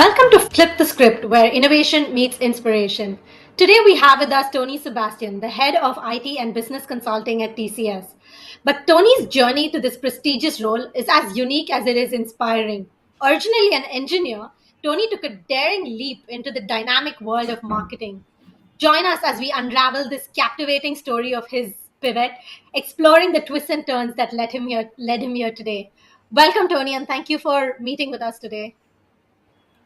Welcome to Flip the Script, where innovation meets inspiration. Today we have with us Tony Sebastian, the head of IT and business consulting at TCS. But Tony's journey to this prestigious role is as unique as it is inspiring. Originally an engineer, Tony took a daring leap into the dynamic world of marketing. Join us as we unravel this captivating story of his pivot, exploring the twists and turns that led him here today. Welcome, Tony, and thank you for meeting with us today.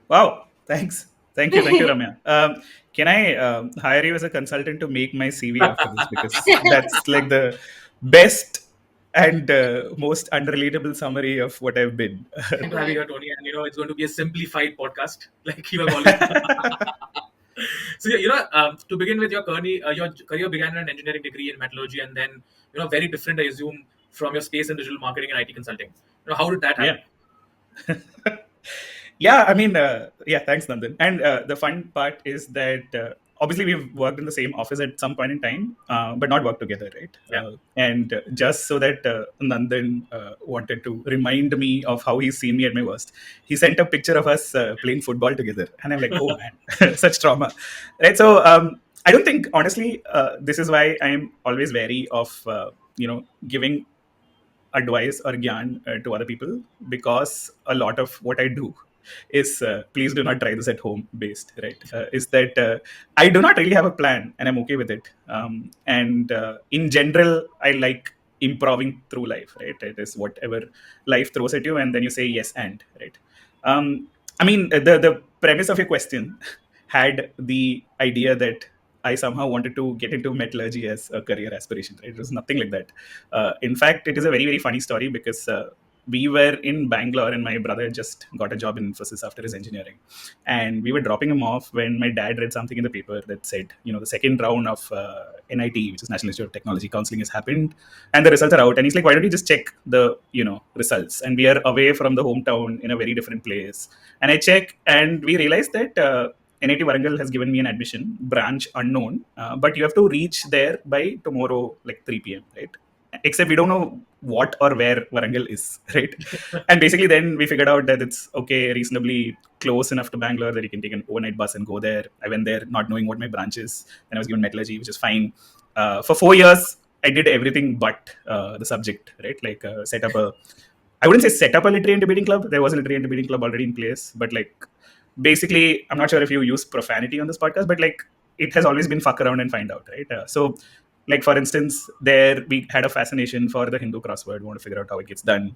Wow, thanks. Thank you, Ramya. Can I hire you as a consultant to make my CV after this? Because that's like the best and most unrelatable summary of what I've been. To have you here, Tony, and it's going to be a simplified podcast, like you have always. So to begin with, your career began in an engineering degree in metallurgy, and then very different, I assume, from your space in digital marketing and IT consulting. How did that happen? Yeah. Yeah, I mean, yeah, thanks, Nandan. And the fun part is that obviously we've worked in the same office at some point in time, but not worked together, right? Yeah. And just so that Nandan wanted to remind me of how he's seen me at my worst, he sent a picture of us playing football together. And I'm like, oh man, such trauma. Right. So I don't think, honestly, this is why I'm always wary of, giving advice or gyan to other people, because a lot of what I do is please do not try this at home based, right? Is that I do not really have a plan and I'm okay with it. And in general, I like improving through life, right? It is whatever life throws at you, and then you say yes and, right? I mean, the premise of your question had the idea that I somehow wanted to get into metallurgy as a career aspiration, right? It was nothing like that. In fact, it is a very, very funny story because we were in Bangalore and my brother just got a job in Infosys after his engineering. And we were dropping him off when my dad read something in the paper that said, the second round of NIT, which is National Institute of Technology counseling, has happened and the results are out. And he's like, why don't you just check the, results? And we are away from the hometown in a very different place. And I check and we realized that NIT Warangal has given me an admission, branch unknown, but you have to reach there by tomorrow, like 3 p.m., right? Except we don't know what or where Warangal is, right? And basically, then we figured out that it's okay, reasonably close enough to Bangalore that you can take an overnight bus and go there. I went there not knowing what my branch is, and I was given metallurgy, which is fine. For 4 years, I did everything but the subject, right? Like set up a, I wouldn't say set up a literary and debating club. There was a literary and debating club already in place, but like basically, I'm not sure if you use profanity on this podcast, but like it has always been fuck around and find out, right? So like for instance, there we had a fascination for the Hindu crossword. We want to figure out how it gets done.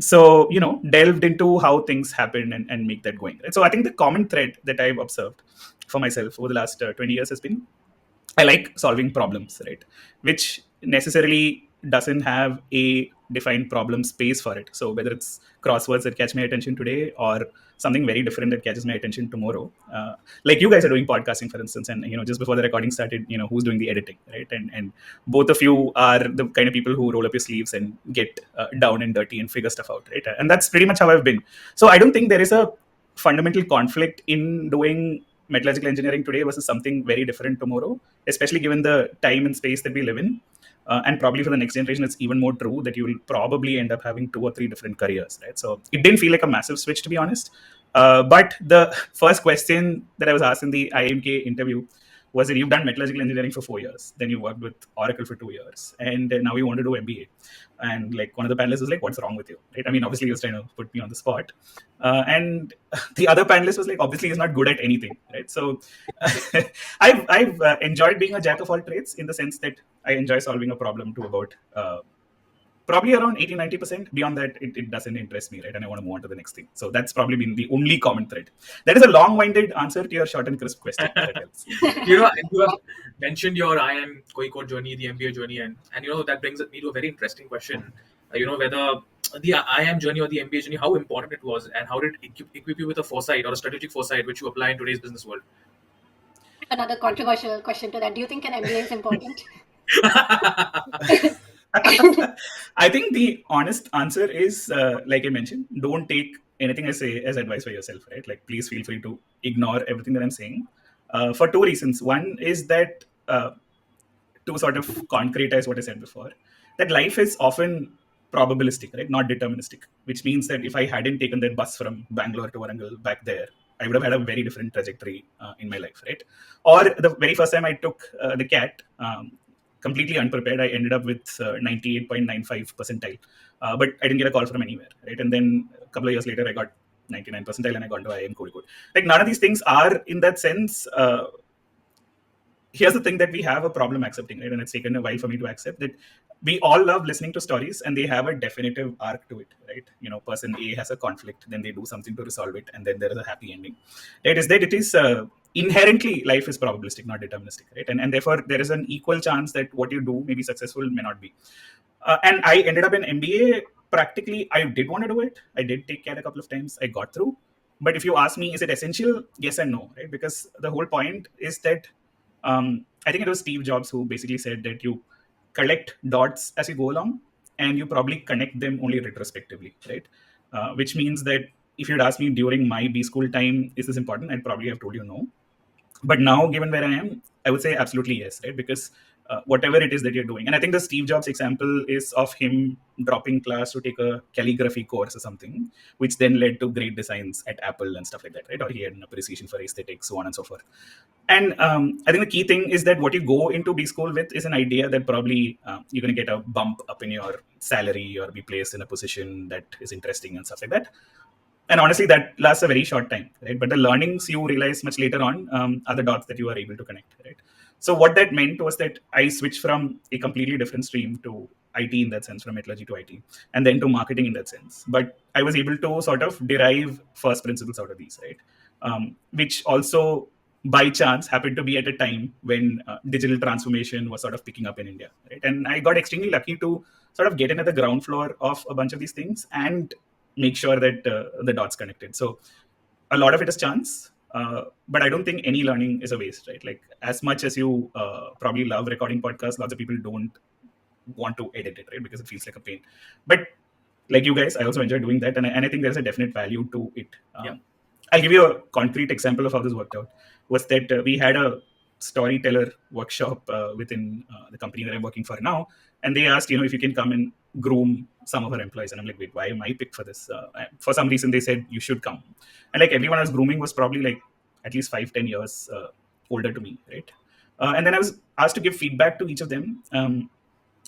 So delved into how things happen and make that going, right? So I think the common thread that I've observed for myself over the last 20 years has been I like solving problems, right? Which necessarily doesn't have a defined problem space for it. So whether it's crosswords that catch my attention today or something very different that catches my attention tomorrow, like you guys are doing podcasting, for instance, and just before the recording started, who's doing the editing, right? And both of you are the kind of people who roll up your sleeves and get down and dirty and figure stuff out, right? And that's pretty much how I've been. So I don't think there is a fundamental conflict in doing metallurgical engineering today versus something very different tomorrow, especially given the time and space that we live in. And probably for the next generation, it's even more true that you will probably end up having 2 or 3 different careers, right? So it didn't feel like a massive switch, to be honest. But the first question that I was asked in the IMK interview was that you've done metallurgical engineering for 4 years, then you worked with Oracle for 2 years, and now you want to do MBA. And like one of the panelists was like, "What's wrong with you?" Right? I mean, obviously he was trying to put me on the spot, and the other panelist was like, "Obviously he's not good at anything." Right? So I've enjoyed being a jack of all trades in the sense that I enjoy solving a problem to about probably around 80-90%. Beyond that, it doesn't interest me, right? And I want to move on to the next thing. So that's probably been the only common thread. That is a long-winded answer to your short and crisp question. That helps. You have mentioned your IM Koi journey, the MBA journey, and that brings me to a very interesting question. Whether the IM journey or the MBA journey, how important it was, and how did it equip you with a foresight or a strategic foresight which you apply in today's business world? Another controversial question to that. Do you think an MBA is important? I think the honest answer is, like I mentioned, don't take anything I say as advice for yourself, right? Like, please feel free to ignore everything that I'm saying for two reasons. One is that to sort of concretize what I said before, that life is often probabilistic, right? Not deterministic, which means that if I hadn't taken that bus from Bangalore to Warangal back there, I would have had a very different trajectory in my life, right? Or the very first time I took the CAT, completely unprepared, I ended up with 98.95 percentile, but I didn't get a call from anywhere, right? And then a couple of years later, I got 99 percentile and I got to IIM Kozhikode. Like none of these things are in that sense. Here's the thing that we have a problem accepting, right? And it's taken a while for me to accept that we all love listening to stories and they have a definitive arc to it, right? You know, person A has a conflict, then they do something to resolve it, and then there is a happy ending. Right? Is that it is inherently life is probabilistic, not deterministic, right? And therefore there is an equal chance that what you do may be successful, may not be. And I ended up in MBA. Practically, I did want to do it. I did take CAT a couple of times. I got through. But if you ask me, is it essential? Yes and no, right? Because the whole point is that I think it was Steve Jobs who basically said that you collect dots as you go along and you probably connect them only retrospectively, right? Which means that if you'd asked me during my B school time, is this important? I'd probably have told you no. But now, given where I am, I would say absolutely yes, right? Because whatever it is that you're doing, and I think the Steve Jobs example is of him dropping class to take a calligraphy course or something, which then led to great designs at Apple and stuff like that, right? Or he had an appreciation for aesthetics, so on and so forth. And I think the key thing is that what you go into B school with is an idea that probably you're going to get a bump up in your salary or be placed in a position that is interesting and stuff like that. And honestly, that lasts a very short time, right? But the learnings you realize much later on are the dots that you are able to connect, right? So what that meant was that I switched from a completely different stream to IT in that sense, from metallurgy to IT, and then to marketing in that sense. But I was able to sort of derive first principles out of these, right? Which also, by chance, happened to be at a time when digital transformation was sort of picking up in India, right? And I got extremely lucky to sort of get in at the ground floor of a bunch of these things and make sure that the dots connected. So a lot of it is chance, but I don't think any learning is a waste, right? Like as much as you probably love recording podcasts, lots of people don't want to edit it, right? Because it feels like a pain. But like you guys, I also enjoy doing that, and I think there's a definite value to it. Yeah. I'll give you a concrete example of how this worked out. Was that we had a storyteller workshop within the company that I'm working for now, and they asked, if you can come and groom some of our employees, and I'm like, wait, why am I picked for this? For some reason, they said you should come, and like everyone I was grooming was probably like at least 5-10 years older to me, right? And then I was asked to give feedback to each of them.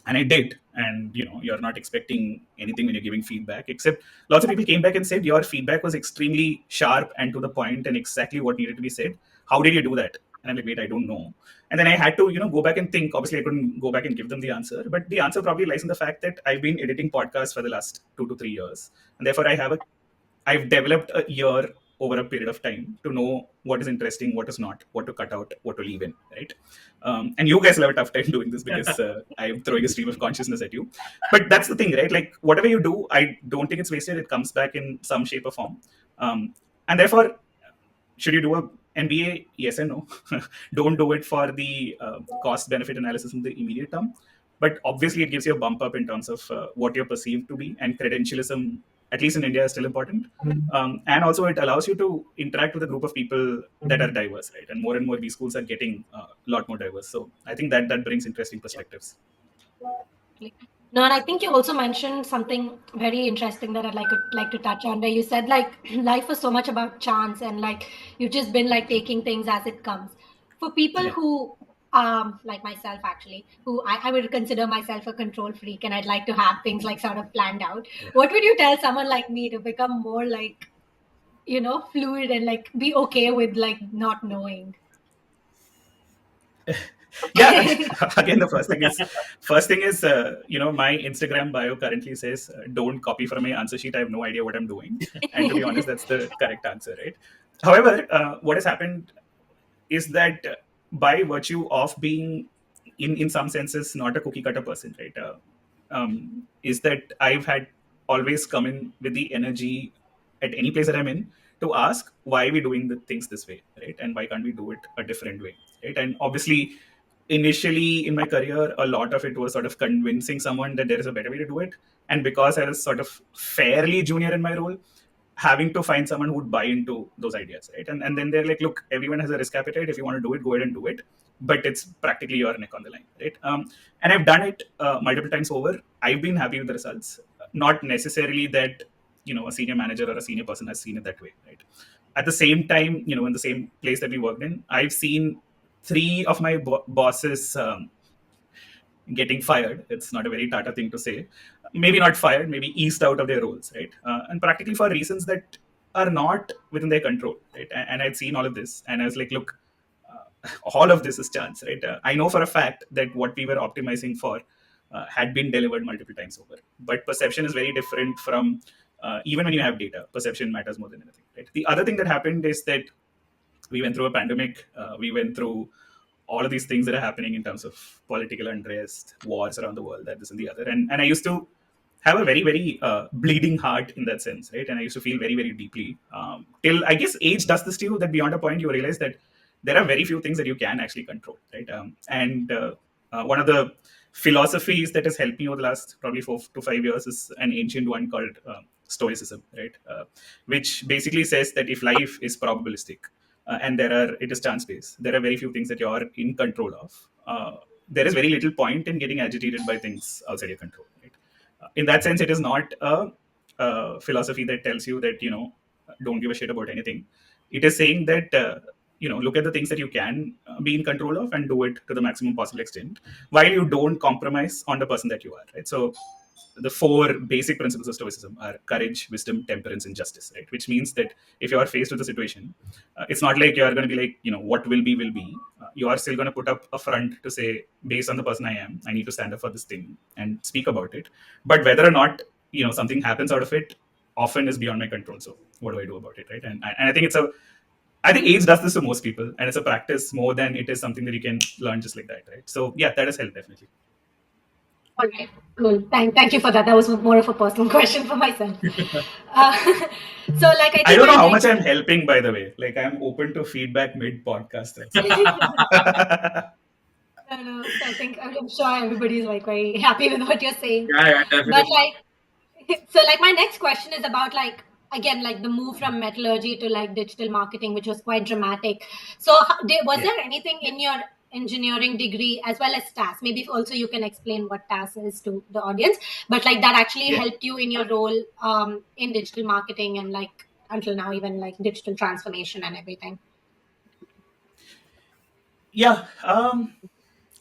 And I did. And you're not expecting anything when you're giving feedback, except lots of people came back and said your feedback was extremely sharp and to the point and exactly what needed to be said. How did you do that? And I'm like, wait, I don't know. And then I had to, go back and think. Obviously, I couldn't go back and give them the answer, but the answer probably lies in the fact that I've been editing podcasts for the last 2 to 3 years, and therefore I've developed a ear over a period of time to know what is interesting, what is not, what to cut out, what to leave in, right? And you guys will have a tough time doing this because I'm throwing a stream of consciousness at you. But that's the thing, right? Like whatever you do, I don't think it's wasted. It comes back in some shape or form. And therefore, should you do a MBA? Yes and no. Don't do it for the cost-benefit analysis in the immediate term. But obviously, it gives you a bump up in terms of what you're perceived to be, and credentialism, at least in India, is still important. And also, it allows you to interact with a group of people that are diverse, right? And more B schools are getting a lot more diverse. So I think that brings interesting perspectives. No, and I think you also mentioned something very interesting that I'd like to touch on, where you said like life is so much about chance, and like you've just been like taking things as it comes. For people Yeah. who like myself actually, who I would consider myself a control freak, and I'd like to have things like sort of planned out. Yeah. What would you tell someone like me to become more like, fluid and like be okay with like not knowing? Yeah. Again, the first thing is my Instagram bio currently says don't copy from my answer sheet. I have no idea what I'm doing, and to be honest, that's the correct answer, right? However, what has happened is that by virtue of being in some senses not a cookie cutter person, right? Is that I've had always come in with the energy at any place that I'm in to ask why are we doing the things this way, right? And why can't we do it a different way, right? And obviously, initially in my career, a lot of it was sort of convincing someone that there is a better way to do it. And because I was sort of fairly junior in my role, having to find someone who would buy into those ideas, right? And then they're like, look, everyone has a risk appetite. If you want to do it, go ahead and do it. but it's practically your neck on the line, right? And I've done it multiple times over. I've been happy with the results. Not necessarily that a senior manager or a senior person has seen it that way, right? At the same time, in the same place that we worked in, I've seen three of my bosses getting fired. It's not a very Tata thing to say. Maybe not fired, maybe eased out of their roles, right? And practically for reasons that are not within their control, right? And I'd seen all of this, and I was like, look, all of this is chance, right? I know for a fact that what we were optimizing for had been delivered multiple times over. But perception is very different from even when you have data. Perception matters more than anything, right? The other thing that happened is that we went through a pandemic. We went through all of these things that are happening in terms of political unrest, wars around the world, that, this, and the other. And I used to have a very, very bleeding heart in that sense, right? And I used to feel very, very deeply. Till I guess age does this to you, that beyond a point you realize that there are very few things that you can actually control, right? And one of the philosophies that has helped me over the last probably 4 to 5 years is an ancient one called Stoicism, right? Which basically says that if life is probabilistic, and it is chance based, there are very few things that you are in control of. There is very little point in getting agitated by things outside your control, right? In that sense, it is not a philosophy that tells you that don't give a shit about anything. It is saying that look at the things that you can be in control of and do it to the maximum possible extent, while you don't compromise on the person that you are, right? So the four basic principles of Stoicism are courage, wisdom, temperance, and justice, right? Which means that if you are faced with a situation, it's not like you are going to be like, what will be, will be. You are still going to put up a front to say, based on the person I am, I need to stand up for this thing and speak about it. But whether or not, something happens out of it often is beyond my control. So what do I do about it, right? And I think I think age does this to most people, and it's a practice more than it is something that you can learn just like that, right? So yeah, that has helped definitely. All right, cool. Thank you for that. That was more of a personal question for myself. Uh, so, like, I I think don't know my how much next. I'm helping, by the way. Like, I'm open to feedback mid podcast. That's it. No, no, I think I'm sure everybody is like very happy with what you're saying. Yeah, But definitely. so like my next question is about like again like the move from metallurgy to like digital marketing, which was quite dramatic. So was Yeah. there anything in your engineering degree as well as TAS? Maybe also you can explain what TAS is to the audience, but like that actually Yeah. helped you in your role in digital marketing and like until now even like digital transformation and everything. Yeah.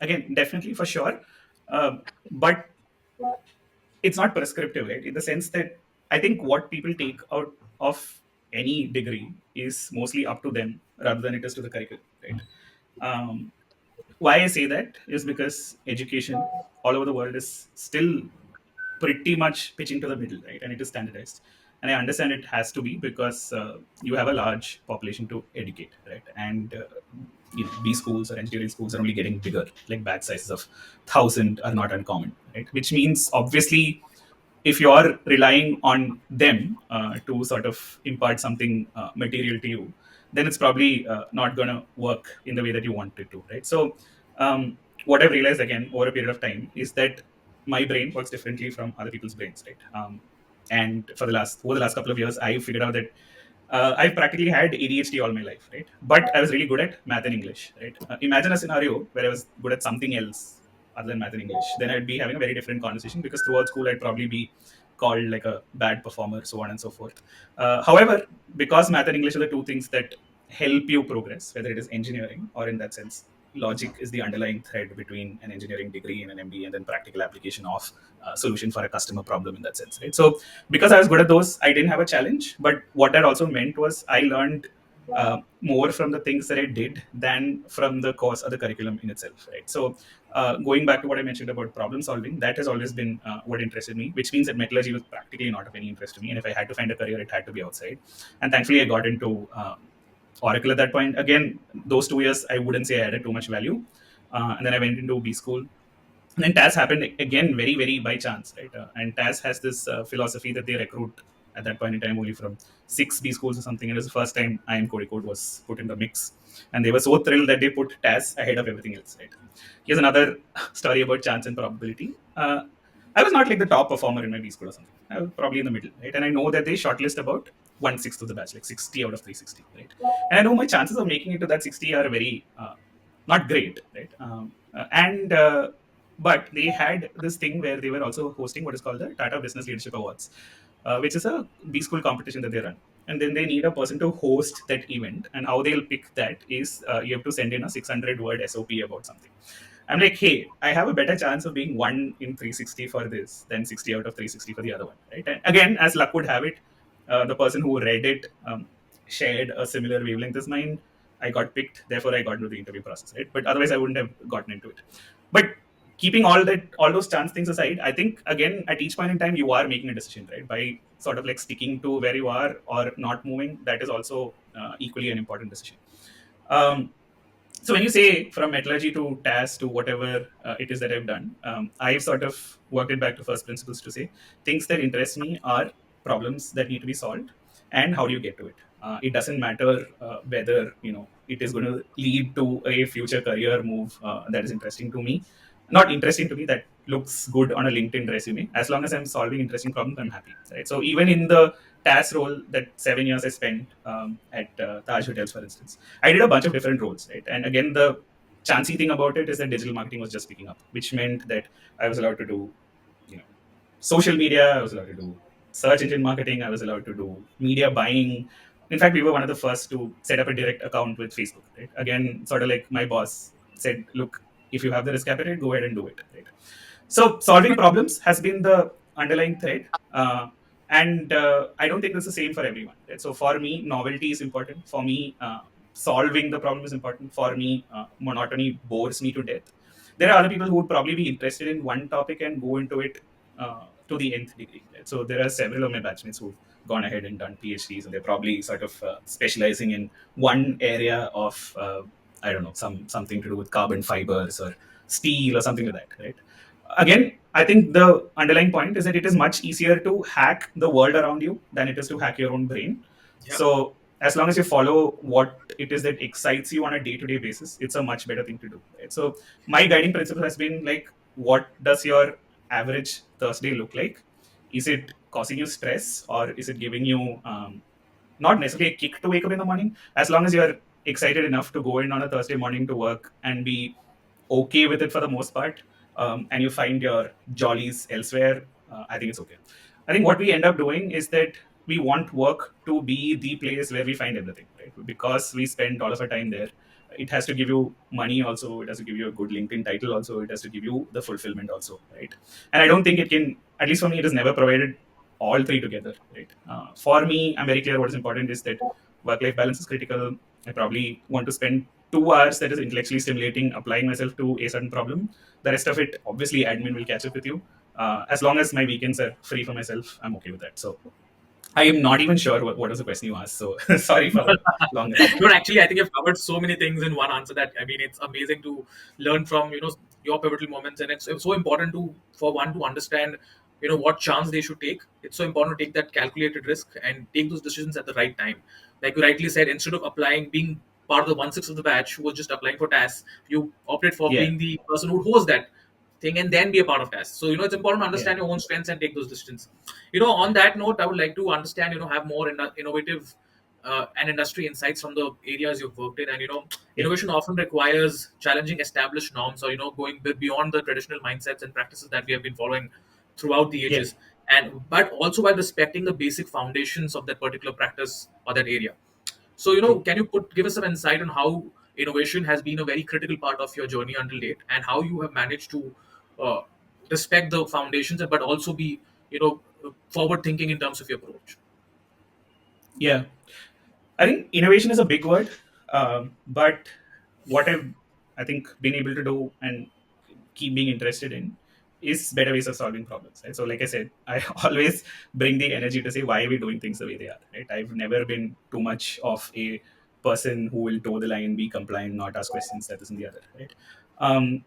Again, definitely for sure. But it's not prescriptive, right? In the sense that I think what people take out of any degree is mostly up to them rather than it is to the curriculum, right? Um, why I say that is because education all over the world is still pretty much pitching to the middle, right? And it is standardized. And I understand it has to be because you have a large population to educate, right? And B schools or engineering schools are only getting bigger, like batch sizes of 1,000 are not uncommon, right? Which means obviously if you are relying on them to sort of impart something material to you, then it's probably not going to work in the way that you want it to, right? So, what I've realized again over a period of time is that my brain works differently from other people's brains, right? And for the last over the last couple of years, I figured out that I've practically had ADHD all my life, right? But I was really good at math and English, right? Imagine a scenario where I was good at something else other than math and English. Then I'd be having a very different conversation because throughout school I'd probably be called like a bad performer, so on and so forth. However, because math and English are the two things that help you progress, whether it is engineering or in that sense, logic is the underlying thread between an engineering degree and an MBA and then practical application of solution for a customer problem in that sense, right? So because I was good at those, I didn't have a challenge. But what that also meant was I learned more from the things that I did than from the course or the curriculum in itself, right? So going back to what I mentioned about problem solving, that has always been what interested me, which means that metallurgy was practically not of any interest to me. And if I had to find a career, it had to be outside. And thankfully, I got into Oracle at that point. Again, those 2 years, I wouldn't say I added too much value. And then I went into B school, and then TAS happened again very, very by chance, right? And TAS has this philosophy that they recruit at that point in time only from 6 B schools or something. And it was the first time I am Code was put in the mix. And they were so thrilled that they put TAS ahead of everything else, right? Here's another story about chance and probability. I was not like the top performer in my B school or something. I was probably in the middle, right? And I know that they shortlist about 1/6 of the batch, like 60 out of 360, right? And I know my chances of making it to that 60 are very not great, right? And But they had this thing where they were also hosting what is called the Tata Business Leadership Awards, which is a B school competition that they run. And then they need a person to host that event. And how they'll pick that is you have to send in a 600-word SOP about something. I'm like, hey, I have a better chance of being 1 in 360 for this than 60 out of 360 for the other one, right? And again, as luck would have it, the person who read it shared a similar wavelength as mine. I got picked, therefore I got into the interview process, right? But otherwise, I wouldn't have gotten into it. But keeping all those chance things aside, I think again at each point in time you are making a decision, right? By sort of like sticking to where you are or not moving, that is also equally an important decision. Um, so when you say from metallurgy to TAS to whatever it is that I've done, I've sort of worked it back to first principles to say things that interest me are problems that need to be solved, and how do you get to it. It doesn't matter whether it is going to lead to a future career move that is interesting to me, not interesting to me, that looks good on a LinkedIn resume. As long as I'm solving interesting problems, I'm happy, right? So even in the TAS role, that 7 years I spent at Taj Hotels, for instance, I did a bunch of different roles, right? And again, the chancy thing about it is that digital marketing was just picking up, which meant that I was allowed to do, you know, social media. I was allowed to do search engine marketing. I was allowed to do media buying. In fact, we were one of the first to set up a direct account with Facebook, right? Again, sort of like my boss said, look, if you have the risk appetite, go ahead and do it, right? So solving problems has been the underlying thread. And I don't think it's the same for everyone. Right? So for me, novelty is important. For me, solving the problem is important. For me, monotony bores me to death. There are other people who would probably be interested in one topic and go into it to the nth degree. Right? So there are several of my batchmates who've gone ahead and done PhDs, and they're probably sort of specializing in one area of I don't know, something to do with carbon fibers or steel or something like that, right? Again, I think the underlying point is that it is much easier to hack the world around you than it is to hack your own brain. Yeah. So as long as you follow what it is that excites you on a day-to-day basis, it's a much better thing to do. Right? So my guiding principle has been like, what does your average Thursday look like? Is it causing you stress, or is it giving you not necessarily a kick to wake up in the morning? As long as you're excited enough to go in on a Thursday morning to work and be okay with it for the most part, and you find your jollies elsewhere, I think it's okay. I think what we end up doing is that we want work to be the place where we find everything, right? Because we spend all of our time there. It has to give you money also. It has to give you a good LinkedIn title also. It has to give you the fulfillment also, right? And I don't think it can, at least for me, it has never provided all three together, right? For me, I'm very clear what is important is that work-life balance is critical. I probably want to spend 2 hours that is intellectually stimulating, applying myself to a certain problem. The rest of it, obviously, admin will catch up with you. As long as my weekends are free for myself, I'm okay with that. So I am not even sure what was the question you asked. So sorry for the long answer. No, actually, I think you've covered so many things in one answer that I mean, it's amazing to learn from your pivotal moments, and it's so important to for one to understand what chance they should take. It's so important to take that calculated risk and take those decisions at the right time. Like you rightly said, instead of applying being part of the 1/6 of the batch who was just applying for tasks, you opted for Yeah, being the person who would host that thing and then be a part of tasks. So it's important to yeah, understand your own strengths and take those decisions. On that note, I would like to understand, have more innovative and industry insights from the areas you've worked in. And yeah, innovation often requires challenging established norms, or going beyond the traditional mindsets and practices that we have been following throughout the yeah. ages, and but also while respecting the basic foundations of that particular practice or that area. So, True. can you give us some insight on how innovation has been a very critical part of your journey until date, and how you have managed to uh, respect the foundations, but also be, forward thinking in terms of your approach? Yeah. I think innovation is a big word, but what I think been able to do and keep being interested in is better ways of solving problems. Right? So, like I said, I always bring the energy to say why are we doing things the way they are. Right? I've never been too much of a person who will toe the line, be compliant, not ask questions, that isn't the other. Right? Um,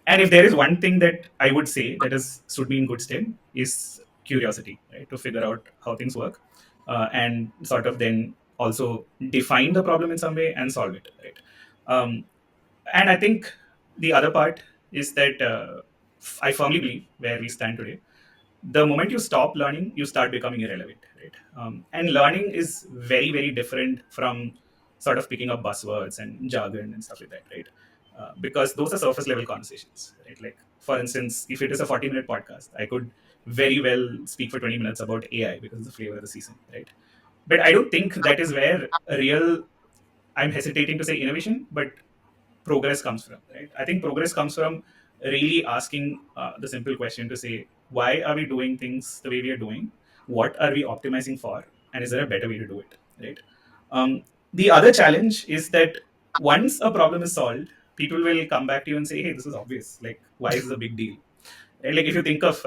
and if there is one thing that I would say that has stood me in good stead is curiosity, right? To figure out how things work, and sort of then also define the problem in some way and solve it, right? Um, and I think the other part is that I firmly believe where we stand today, the moment you stop learning, you start becoming irrelevant, right? And learning is very, very different from sort of picking up buzzwords and jargon and stuff like that, right? because those are surface level conversations, right? Like, for instance, if it is a 40-minute podcast, I could very well speak for 20 minutes about AI because it's the flavor of the season, right? But I don't think that is where a real, I'm hesitating to say innovation, but progress comes from, right? I think progress comes from really asking the simple question to say, why are we doing things the way we are doing? What are we optimizing for? And is there a better way to do it, right? The other challenge is that once a problem is solved, people will come back to you and say, hey, this is obvious. Like, why is this a big deal? Right? Like, if you think of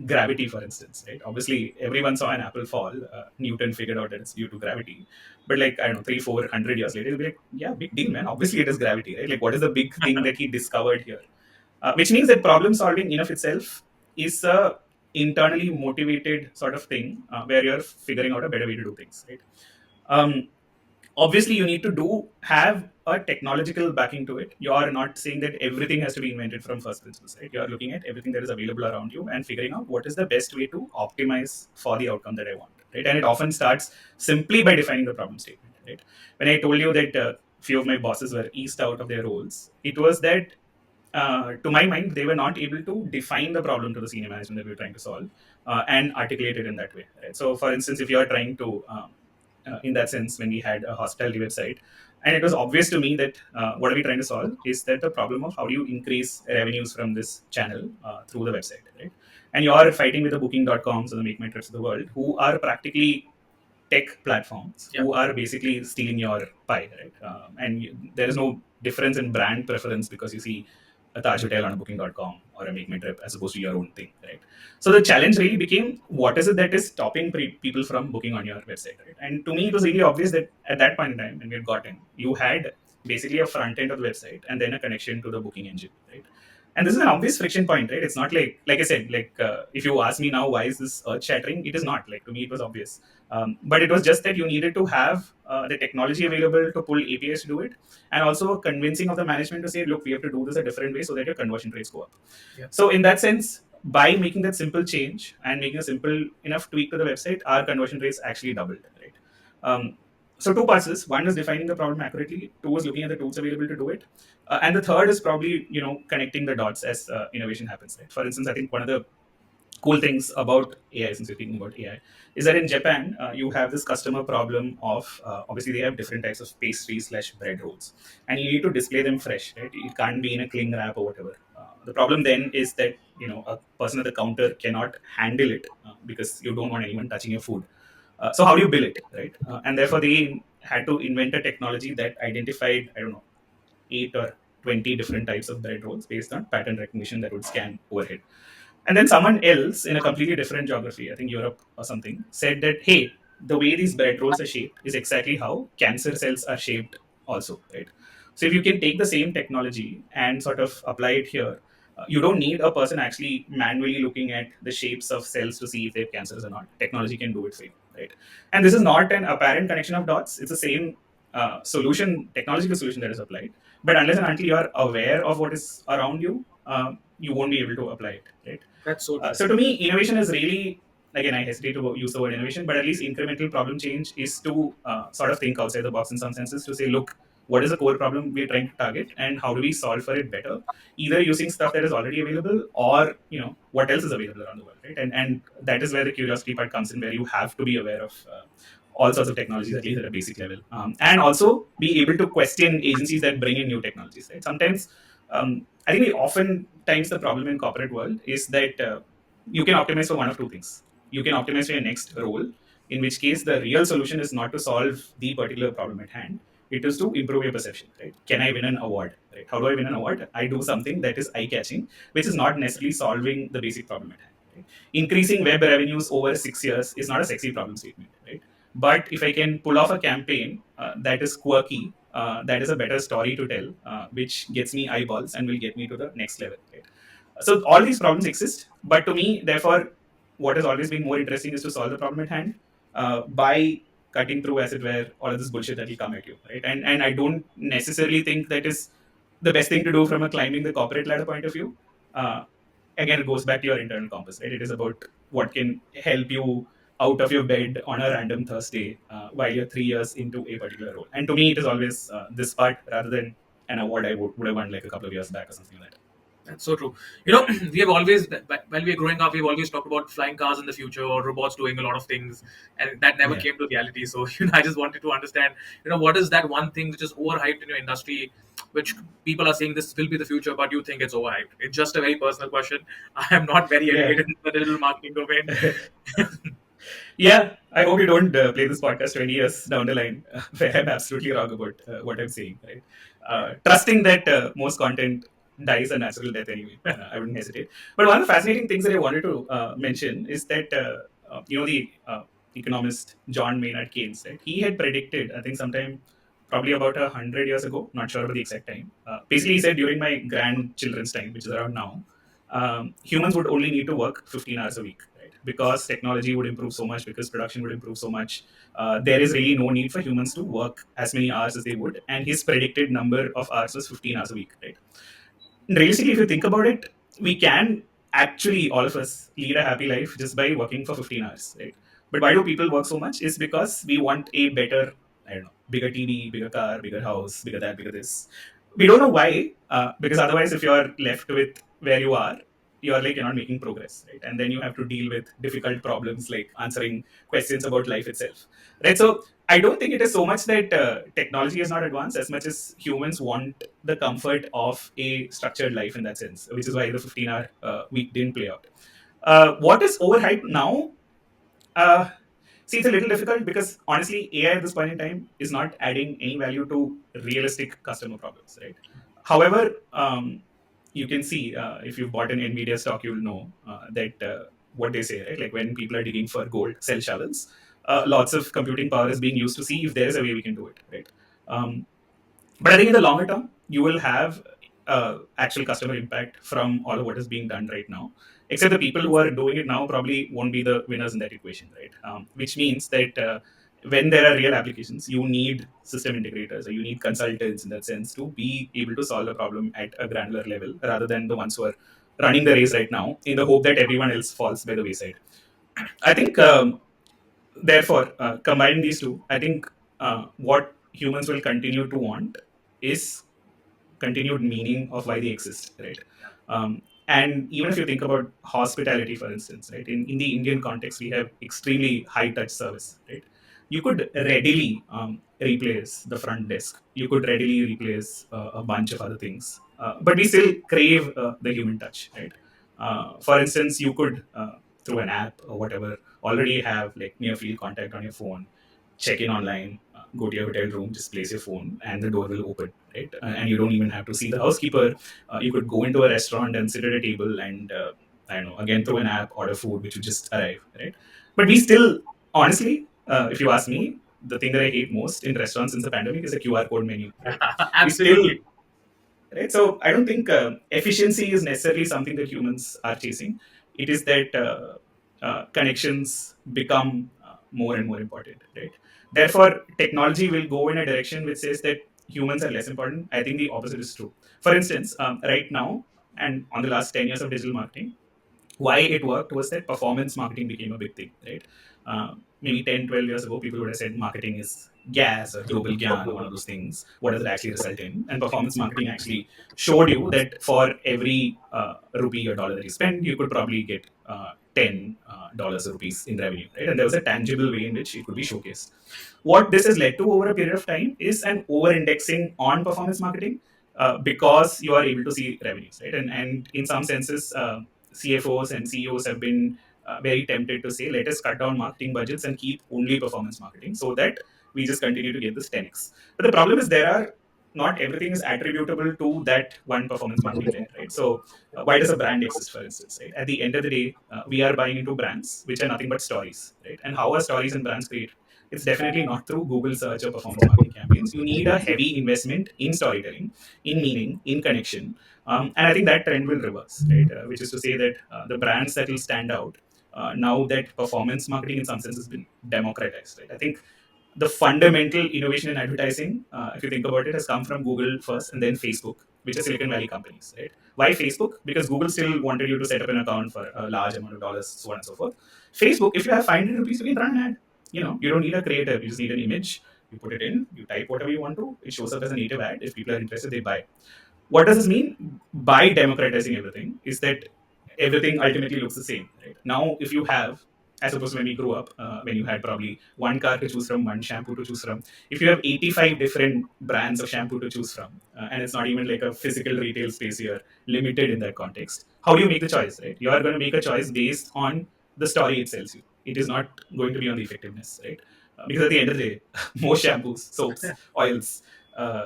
gravity, for instance, right? Obviously, everyone saw an apple fall. Newton figured out that it's due to gravity. But like, I don't know, 300-400 years later, he'll be like, yeah, big deal, man. Obviously, it is gravity, right? Like, what is the big thing that he discovered here? Which means that problem solving in of itself is a internally motivated sort of thing where you're figuring out a better way to do things, right? Um, Obviously you need to do have a technological backing to it. You are not saying that everything has to be invented from first principles, right? You are looking at everything that is available around you and figuring out what is the best way to optimize for the outcome that I want, right? And it often starts simply by defining the problem statement, right? When I told you that few of my bosses were eased out of their roles, it was that to my mind, they were not able to define the problem to the senior management that we were trying to solve and articulate it in that way. Right? So, for instance, if you are trying to, in that sense, when we had a hospitality website, and it was obvious to me that what are we trying to solve is that the problem of how do you increase revenues from this channel through the website, right? And you are fighting with the booking.coms or the make my trips of the world who are practically tech platforms Yeah. who are basically stealing your pie, right? There is no difference in brand preference because you see a Taj Hotel on a booking.com or a Make My Trip as opposed to your own thing, right? So the challenge really became what is it that is stopping people from booking on your website, right? And to me, it was really obvious that at that point in time, when we had gotten, you had basically a front end of the website and then a connection to the booking engine, right? And this is an obvious friction point, right? It's not like I said, like if you ask me now, why is this earth shattering? It is not. Like to me, it was obvious. But it was just that you needed to have the technology available to pull APIs to do it, and also convincing of the management to say, look, we have to do this a different way so that your conversion rates go up. Yeah. So in that sense, by making that simple change and making a simple enough tweak to the website, our conversion rates actually doubled, right? Um, so two parts is one is defining the problem accurately, two is looking at the tools available to do it, and the third is probably connecting the dots as innovation happens. Right? For instance, I think one of the cool things about AI, since we're speaking about AI, is that in Japan, you have this customer problem of obviously they have different types of pastries slash bread rolls, and you need to display them fresh, right? It can't be in a cling wrap or whatever. The problem then is that a person at the counter cannot handle it because you don't want anyone touching your food. So how do you bill it, right? And therefore they had to invent a technology that identified, I don't know, 8 or 20 different types of bread rolls based on pattern recognition that would scan overhead. And then someone else in a completely different geography, I think Europe or something, said that, hey, the way these bread rolls are shaped is exactly how cancer cells are shaped, also, right? So if you can take the same technology and sort of apply it here, you don't need a person actually manually looking at the shapes of cells to see if they have cancers or not. Technology can do it for you, right? And this is not an apparent connection of dots. It's the same solution, technological solution that is applied. But unless and until you are aware of what is around you, you won't be able to apply it, right? That's so true. So to me, innovation is really, again, I hesitate to use the word innovation, but at least incremental problem change is to sort of think outside the box in some senses to say, look, what is the core problem we're trying to target and how do we solve for it better? Either using stuff that is already available or, what else is available around the world, right? And that is where the curiosity part comes in, where you have to be aware of all sorts of technologies, at least at a basic level. And also be able to question agencies that bring in new technologies, right? Sometimes, I think we often times the problem in corporate world is that you can optimize for one of two things. You can optimize for your next role, in which case the real solution is not to solve the particular problem at hand. It is to improve your perception, right? Can I win an award, right? How do I win an award? I do something that is eye-catching, which is not necessarily solving the basic problem at hand. Right? Increasing web revenues over 6 years is not a sexy problem statement, right? But if I can pull off a campaign that is quirky, that is a better story to tell, which gets me eyeballs and will get me to the next level, right? So all these problems exist, but to me, therefore, what has always been more interesting is to solve the problem at hand by cutting through, as it were, all of this bullshit that will come at you, right? And I don't necessarily think that is the best thing to do from a climbing the corporate ladder point of view. Uh, Again, it goes back to your internal compass, right? It is about what can help you out of your bed on a random Thursday while you're 3 years into a particular role. And to me, it is always this part rather than an award I would have won like a couple of years back or something like that. That's so true. You know, we have always, while we were growing up, we've always talked about flying cars in the future or robots doing a lot of things, and that never Yeah. came to reality. So, I just wanted to understand, what is that one thing which is overhyped in your industry, which people are saying this will be the future, but you think it's overhyped? It's just a very personal question. I am not very Yeah. educated in the digital marketing domain. Yeah, I hope you don't play this podcast 20 years down the line where I'm absolutely wrong about what I'm saying, right? Trusting that most content dies a natural death anyway. I wouldn't hesitate. But one of the fascinating things that I wanted to mention is that, the economist John Maynard Keynes, right? He had predicted, I think sometime probably about 100 years ago, not sure about the exact time. Basically, he said during my grandchildren's time, which is around now, humans would only need to work 15 hours a week, right? Because technology would improve so much, because production would improve so much. There is really no need for humans to work as many hours as they would. And his predicted number of hours was 15 hours a week, right? Realistically, if you think about it, we can actually, all of us, lead a happy life just by working for 15 hours, right? But why do people work so much? Is because we want a better, I don't know, bigger TV, bigger car, bigger house, bigger that, bigger this. We don't know why, because otherwise, if you're left with where you are, you're not making progress, right? And then you have to deal with difficult problems like answering questions about life itself, right? So I don't think it is so much that technology is not advanced as much as humans want the comfort of a structured life in that sense, which is why the 15-hour week didn't play out. What is overhyped now? Uh, See, it's a little difficult because honestly, AI at this point in time is not adding any value to realistic customer problems, right? However, you can see if you've bought an Nvidia stock, you'll know that what they say, right? Like when people are digging for gold, cell shovels, lots of computing power is being used to see if there is a way we can do it, right? Um, but I think in the longer term, you will have actual customer impact from all of what is being done right now. Except the people who are doing it now probably won't be the winners in that equation, right? Which means that when there are real applications, you need system integrators or you need consultants in that sense to be able to solve the problem at a granular level rather than the ones who are running the race right now in the hope that everyone else falls by the wayside. I think therefore, combining these two, I think what humans will continue to want is continued meaning of why they exist, right? And even if you think about hospitality, for instance, right, in the Indian context, we have extremely high touch service, right? You could readily replace the front desk. You could readily replace a bunch of other things, but we still crave the human touch, right? For instance, you could through an app or whatever already have like near field contact on your phone, check in online, go to your hotel room, just place your phone, and the door will open, right? And you don't even have to see the housekeeper. You could go into a restaurant and sit at a table and, I don't know, again, through an app, order food, which would just arrive, right? But we still, honestly, if you ask me, the thing that I hate most in restaurants since the pandemic is the QR code menu, right? We still, Absolutely. right? So I don't think efficiency is necessarily something that humans are chasing. It is that connections become more and more important, right? Therefore, technology will go in a direction which says that humans are less important. I think the opposite is true. For instance, right now, and on the last 10 years of digital marketing, why it worked was that performance marketing became a big thing, right? Maybe 10, 12 years ago, people would have said marketing is gas or global gyan or one of those things. What does it actually result in? And performance marketing actually showed you that for every rupee or dollar that you spend, you could probably get $10 or rupees in revenue, right? And there was a tangible way in which it could be showcased. What this has led to over a period of time is an over indexing on performance marketing because you are able to see revenues, right? And in some senses, CFOs and CEOs have been very tempted to say, let us cut down marketing budgets and keep only performance marketing so that we just continue to get this 10x. But the problem is there are not everything is attributable to that one performance marketing layer, right? So why does a brand exist, for instance, right? At the end of the day, we are buying into brands which are nothing but stories, right? And how are stories and brands created? It's definitely not through Google search or performance marketing campaigns. You need a heavy investment in storytelling, in meaning, in connection, and I think that trend will reverse, right? Which is to say that the brands that will stand out now that performance marketing in some sense has been democratized, right? I think the fundamental innovation in advertising, if you think about it, has come from Google first and then Facebook, which are Silicon Valley companies, right? Why Facebook? Because Google still wanted you to set up an account for a large amount of dollars, so on and so forth. Facebook, if you have 500 rupees, you can run an ad. You don't need a creative, you just need an image. You put it in, you type whatever you want to, it shows up as a native ad. If people are interested, they buy. What does this mean by democratizing everything? Is that everything ultimately looks the same, right? Now, if you have, as opposed to when we grew up, when you had probably one car to choose from, one shampoo to choose from, if you have 85 different brands of shampoo to choose from, and it's not even like a physical retail space, you're limited in that context. How do you make the choice, right? You are going to make a choice based on the story it sells you. It is not going to be on the effectiveness, right? Because at the end of the day, most shampoos, soaps, oils,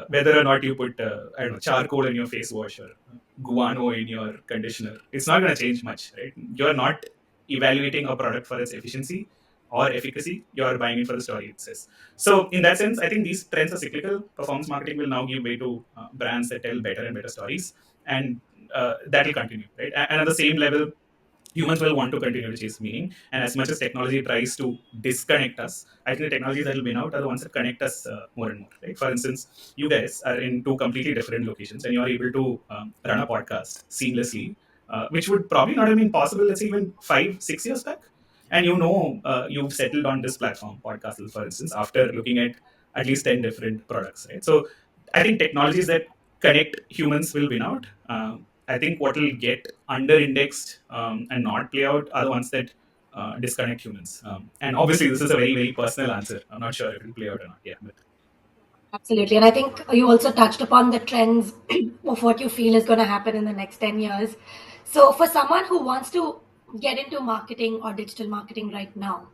whether or not you put I don't know, charcoal in your face wash or guano in your conditioner, it's not going to change much, right? You're not evaluating a product for its efficiency or efficacy. You're buying it for the story it says. So in that sense, I think these trends are cyclical. Performance marketing will now give way to brands that tell better and better stories, and that will continue, right? And at the same level, humans will want to continue to chase meaning. And as much as technology tries to disconnect us, I think the technologies that will win out are the ones that connect us more and more. Right? For instance, you guys are in two completely different locations, and you are able to run a podcast seamlessly, which would probably not have been possible, let's say, even 5, 6 years back. And you've settled on this platform, Podcastle, for instance, after looking at least 10 different products. Right? So I think technologies that connect humans will win out. I think what will get under indexed and not play out are the ones that disconnect humans. And obviously, this is a very, very personal answer. I'm not sure if it will play out or not. Yeah. But Absolutely. And I think you also touched upon the trends of what you feel is going to happen in the next 10 years. So, for someone who wants to get into marketing or digital marketing right now,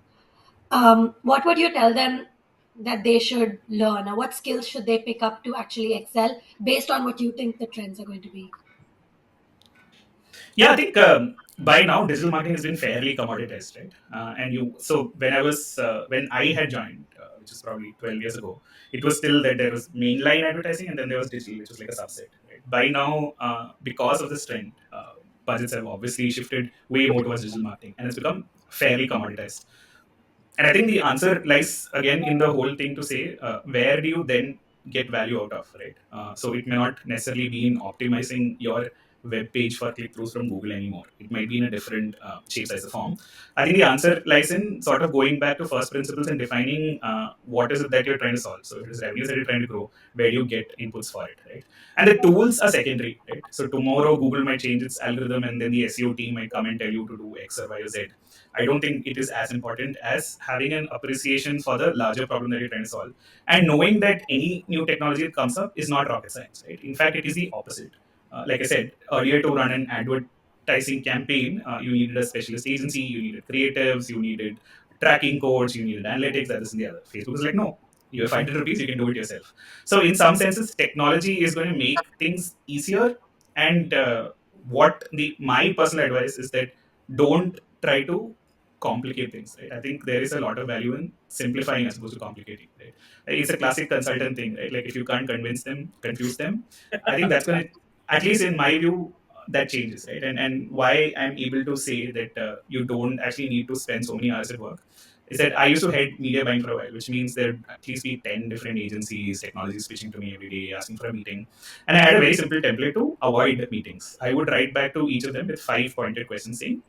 what would you tell them that they should learn, or what skills should they pick up to actually excel based on what you think the trends are going to be? yeah, I think by now digital marketing has been fairly commoditized, right? So when I had joined, which is probably 12 years ago, it was still that there was mainline advertising and then there was digital, which was like a subset. Right? By now, because of this trend, budgets have obviously shifted way more towards digital marketing, and it's become fairly commoditized. And I think the answer lies again in the whole thing to say, where do you then get value out of, right? So it may not necessarily be in optimizing your web page for click throughs from Google anymore. It might be in a different shape, size, or form. I think the answer lies in sort of going back to first principles and defining what is it that you're trying to solve. So if it is revenues that you're trying to grow, where do you get inputs for it, right? And the tools are secondary, right? So tomorrow Google might change its algorithm and then the SEO team might come and tell you to do X or Y or Z. I don't think it is as important as having an appreciation for the larger problem that you're trying to solve and knowing that any new technology that comes up is not rocket science, right? In fact, it is the opposite. Like I said earlier, to run an advertising campaign, you needed a specialist agency, you needed creatives, you needed tracking codes, you needed analytics, that, this, and the other. Facebook is like, no, you have 500 rupees, you can do it yourself. So, in some senses, technology is going to make things easier. And what the my personal advice is that don't try to complicate things, right? I think there is a lot of value in simplifying as opposed to complicating, right? It's a classic consultant thing, right? Like if you can't convince them, confuse them, I think that's going to, at least in my view, that changes, right? And why I'm able to say that you don't actually need to spend so many hours at work is that I used to head media buying for a while, which means there'd at least be 10 different agencies, technologies pitching to me every day, asking for a meeting. And I had a very simple template to avoid meetings. I would write back to each of them with 5 pointed questions saying,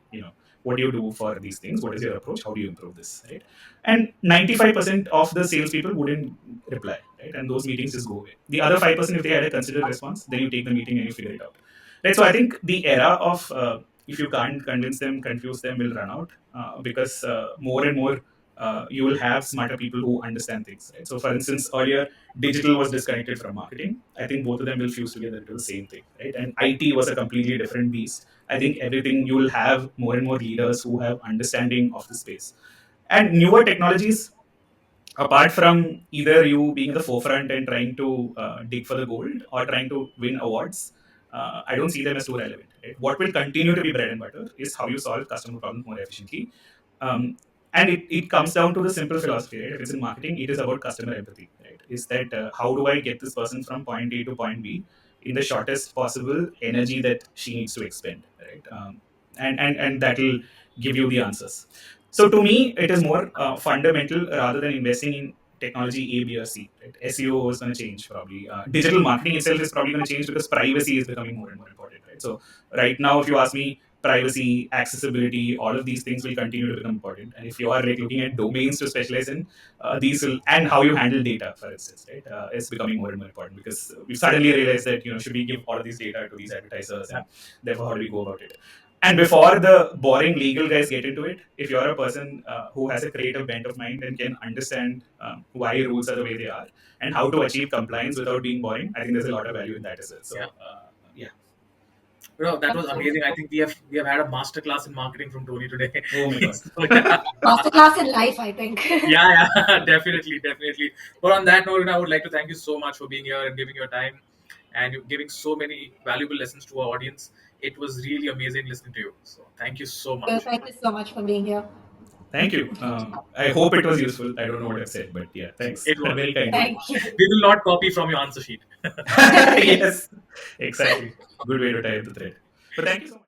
what do you do for these things? What is your approach? How do you improve this? Right? And 95% of the salespeople wouldn't reply, right? And those meetings just go away. The other 5%, if they had a considered response, then you take the meeting and you figure it out. Right? So I think the era of if you can't convince them, confuse them will run out because more and more you will have smarter people who understand things. Right? So, for instance, earlier digital was disconnected from marketing. I think both of them will fuse together into the same thing. Right? And IT was a completely different beast. I think everything you will have more and more leaders who have understanding of the space. And newer technologies, apart from either you being at the forefront and trying to dig for the gold or trying to win awards, I don't see them as too relevant. Right? What will continue to be bread and butter is how you solve customer problems more efficiently. Um, and it comes down to the simple philosophy, right? If it's in marketing, it is about customer empathy, right? Is that how do I get this person from point A to point B in the shortest possible energy that she needs to expend, right? And that'll give you the answers. So to me, it is more fundamental rather than investing in technology A, B, or C. Right? SEO is going to change probably. Digital marketing itself is probably going to change because privacy is becoming more and more important. Right? So right now, if you ask me, privacy, accessibility, all of these things will continue to become important. And if you are like looking at domains to specialize in, these will, and how you handle data, for instance, right, is becoming more and more important, because we've suddenly realized that, should we give all of these data to these advertisers, and therefore how do we go about it? And before the boring legal guys get into it, if you're a person who has a creative bent of mind and can understand why rules are the way they are and how to achieve compliance without being boring, I think there's a lot of value in that as well. So, yeah. That was amazing. I think we have had a masterclass in marketing from Tony today. Oh my God. So, yeah. Masterclass in life, I think. Yeah, definitely, definitely. But on that note, I would like to thank you so much for being here and giving your time and you giving so many valuable lessons to our audience. It was really amazing listening to you. So thank you so much. Thank you so much for being here. Thank you. I hope it was useful. I don't know what I've said, but yeah, thanks. It was. Very kind. Thank you. We will not copy from your answer sheet. Yes, exactly. Good way to tie up the thread. But thank you so much.